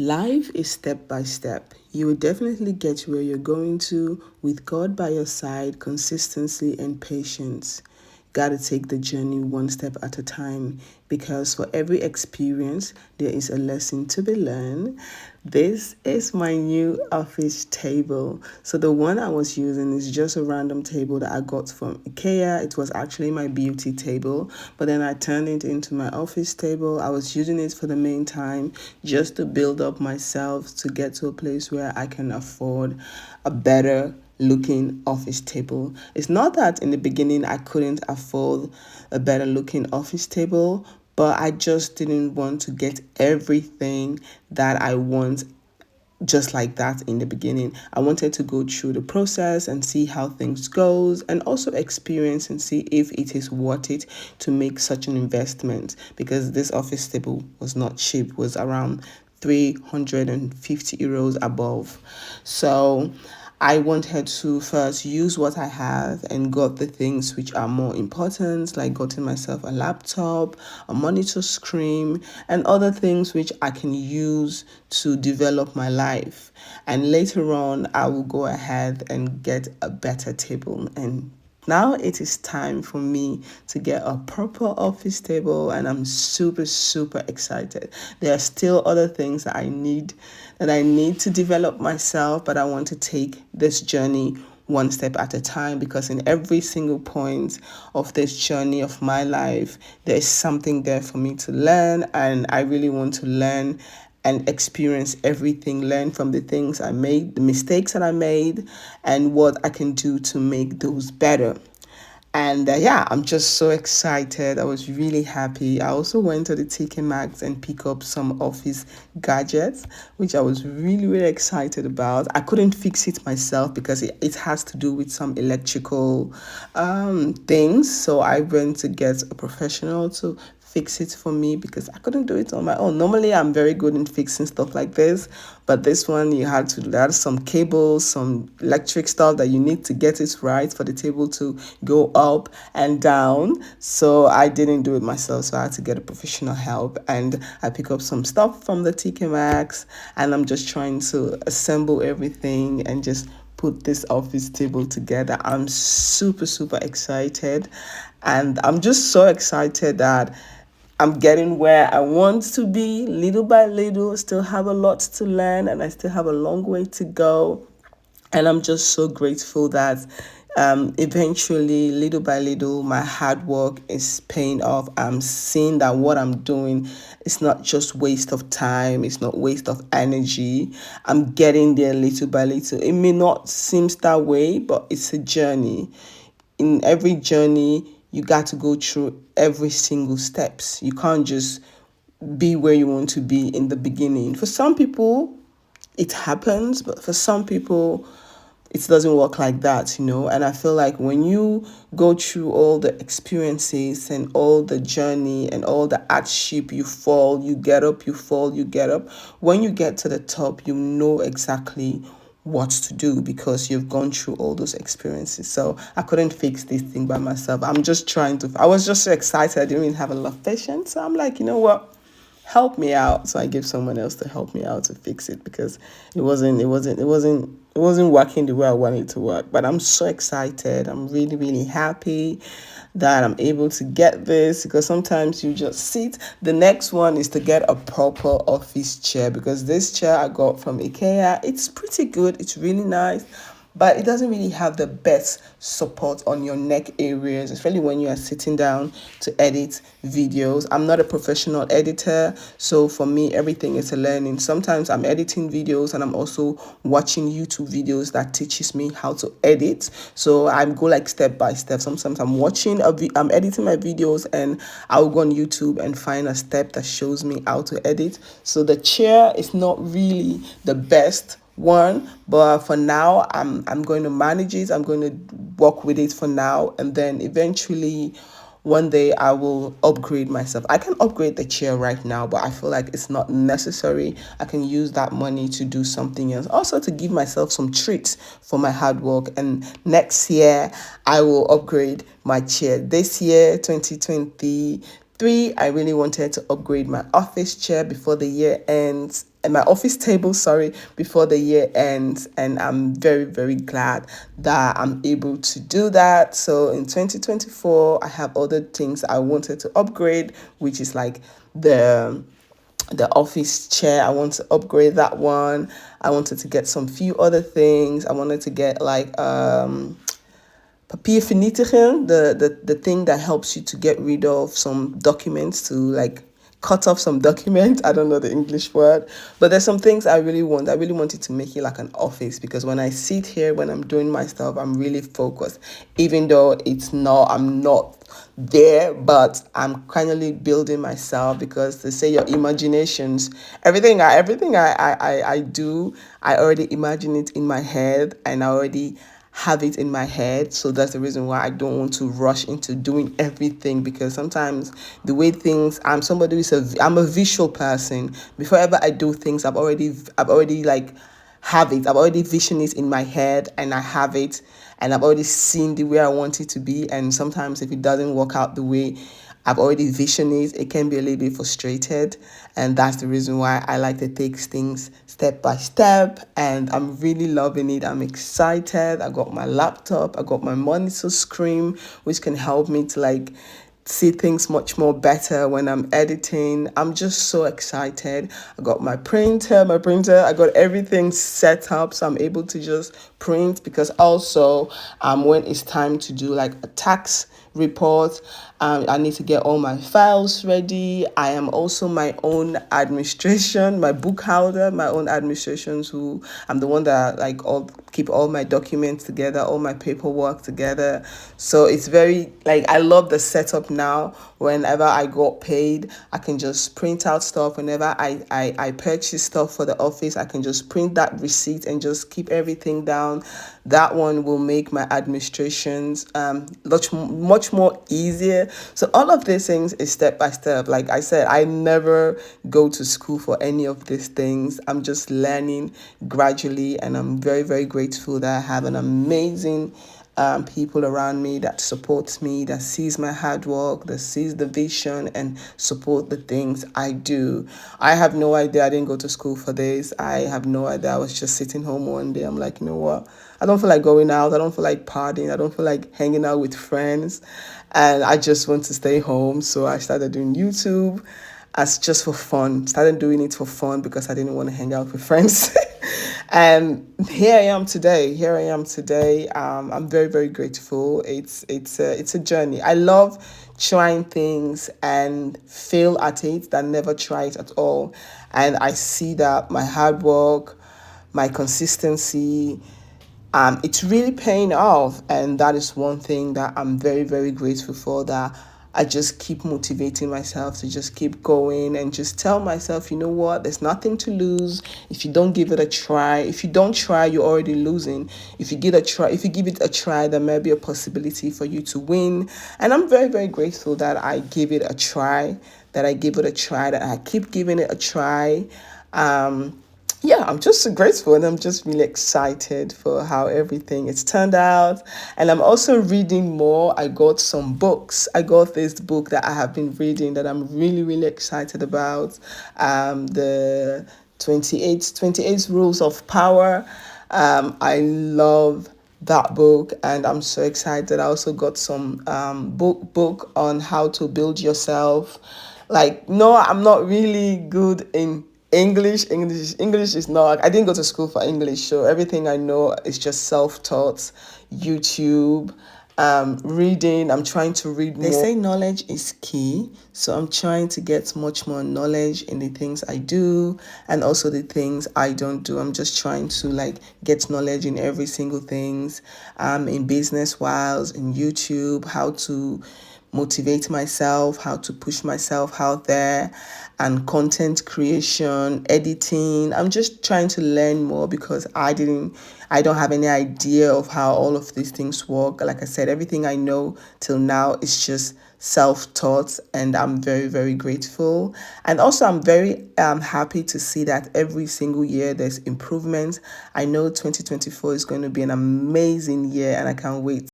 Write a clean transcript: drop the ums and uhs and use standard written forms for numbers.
Life is step by step. You will definitely get where you're going to with God by your side, consistency and patience. Gotta take the journey one step at a time because for every experience, there is a lesson to be learned. This is my new office table. So the one I was using is just a random table that I got from IKEA. It was actually my beauty table, but then I turned it into my office table. I was using it for the main time just to build up myself to get to a place where I can afford a better looking office table. It's not that in the beginning I couldn't afford a better looking office table, but I just didn't want to get everything that I want just like that in the beginning. I wanted to go through the process and see how things goes and also experience and see if it is worth it to make such an investment, because this office table was not cheap, was around 350 euros above. So I wanted to first use what I have and got the things which are more important, like gotten myself a laptop, a monitor screen, and other things which I can use to develop my life. And later on, I will go ahead and get a better table. And now it is time for me to get a proper office table, and I'm super excited. There are still other things that I need to develop myself, but I want to take this journey one step at a time, because in every single point of this journey of my life, there's something there for me to learn, and I really want to learn and experience everything, learn from the things I made, the mistakes that I made, and what I can do to make those better. And yeah, I'm just so excited. I was really happy. I also went to the TK Maxx and pick up some office gadgets, which I was really excited about. I couldn't fix it myself because it has to do with some electrical things. So I went to get a professional to fix it for me because I couldn't do it on my own. Normally, I'm very good in fixing stuff like this, but this one you had to add some cables, some electric stuff that you need to get it right for the table to go up and down. So I didn't do it myself, so I had to get a professional help, and I pick up some stuff from the TK Maxx, and I'm just trying to assemble everything and just put this office table together. I'm super excited, and I'm just so excited that I'm getting where I want to be little by little. Still have a lot to learn, and I still have a long way to go. And I'm just so grateful that eventually, little by little, my hard work is paying off. I'm seeing that what I'm doing is not just waste of time. It's not waste of energy. I'm getting there little by little. It may not seem that way, but it's a journey. In every journey, you got to go through every single steps. You can't just be where you want to be in the beginning. For some people, it happens, but for some people, it doesn't work like that, And I feel like when you go through all the experiences and all the journey and all the hardship, you fall, you get up, you fall, you get up. When you get to the top, you know exactly what to do because you've gone through all those experiences. So I couldn't fix this thing by myself. I was just so excited. I didn't even have a lot of patience. So I'm like, you know what? Help me out. So I gave someone else to help me out to fix it because it wasn't working the way I wanted it to work. But I'm so excited. I'm really happy that I'm able to get this, because sometimes you just sit. The next one is to get a proper office chair, because this chair I got from IKEA, it's pretty good. It's really nice, but it doesn't really have the best support on your neck areas, especially when you are sitting down to edit videos. I'm not a professional editor, so for me, everything is a learning. Sometimes I'm editing videos and I'm also watching YouTube videos that teaches me how to edit. So I go like step by step. Sometimes I'm editing my videos and I'll go on YouTube and find a step that shows me how to edit. So the chair is not really the best one, but for now I'm going to manage it. I'm going to work with it for now, and then eventually one day I will upgrade myself. I can upgrade the chair right now, but I feel like it's not necessary. I can use that money to do something else, also to give myself some treats for my hard work. And next year I will upgrade my chair. This year, 2023, 3, I really wanted to upgrade my office chair before the year ends, and my office table, sorry, before the year ends. And I'm very, very glad that I'm able to do that. So in 2024, I have other things I wanted to upgrade, which is like the office chair. I want to upgrade that one. I wanted to get some few other things. I wanted to get like papiervernietiger, the thing that helps you to get rid of some documents, to like cut off some documents. I don't know the English word, but there's some things I really want. I really wanted to make it like an office, because when I sit here, when I'm doing my stuff, I'm really focused, even though I'm not there, but I'm kindly building myself, because they say your imaginations, everything I do, I already imagine it in my head, and I already have it in my head. So that's the reason why I don't want to rush into doing everything, because sometimes the way things, I'm a visual person. Before ever I do things, I've already like have it. I've already visioned it in my head, and I have it, and I've already seen the way I want it to be. And sometimes if it doesn't work out the way I've already visioned it, it can be a little bit frustrated. And that's the reason why I like to take things step by step. And I'm really loving it. I'm excited. I got my laptop, I got my monitor screen, which can help me to like see things much more better when I'm editing. I'm just so excited. I got my printer, I got everything set up, so I'm able to just print, because also when it's time to do like a tax report, I need to get all my files ready. I am also my own administration, my book holder, my own administrations, who I'm the one that like all keep all my documents together, all my paperwork together. So it's very like, I love the setup now. Whenever I got paid, I can just print out stuff. Whenever I purchase stuff for the office, I can just print that receipt and just keep everything down. That one will make my administrations much more easier. So all of these things is step by step. Like I said, I never go to school for any of these things. I'm just learning gradually, and I'm very, very grateful that I have an amazing people around me that supports me, that sees my hard work, that sees the vision and support the things I do. I have no idea. I didn't go to school for this. I have no idea. I was just sitting home one day. I'm like, you know what? I don't feel like going out. I don't feel like partying. I don't feel like hanging out with friends. And I just want to stay home. So I started doing YouTube as just for fun. Started doing it for fun because I didn't want to hang out with friends. And here I am today. I'm very, very grateful. It's a journey. I love trying things and fail at it than never try it at all. And I see that my hard work, my consistency, it's really paying off. And that is one thing that I'm very, very grateful for, that I just keep motivating myself to just keep going and just tell myself, you know what, there's nothing to lose if you don't give it a try. If you don't try, you're already losing. If you give it a try, there may be a possibility for you to win. And I'm very, very grateful that I give it a try, that I keep giving it a try. Yeah, I'm just so grateful, and I'm just really excited for how everything is turned out. And I'm also reading more. I got some books. I got this book that I have been reading that I'm really, really excited about. The 28 Rules of Power. I love that book, and I'm so excited. I also got some book on how to build yourself. Like, no, I'm not really good in English is not, I didn't go to school for English, so everything I know is just self-taught, YouTube, reading. I'm trying to read more. They say knowledge is key, so I'm trying to get much more knowledge in the things I do and also the things I don't do. I'm just trying to like get knowledge in every single things, in business wise, in YouTube, how to motivate myself, how to push myself out there, and content creation, editing. I'm just trying to learn more because I don't have any idea of how all of these things work. Like I said, everything I know till now is just self-taught, and I'm very, very grateful. And also I'm very happy to see that every single year there's improvement. I know 2024 is going to be an amazing year, and I can't wait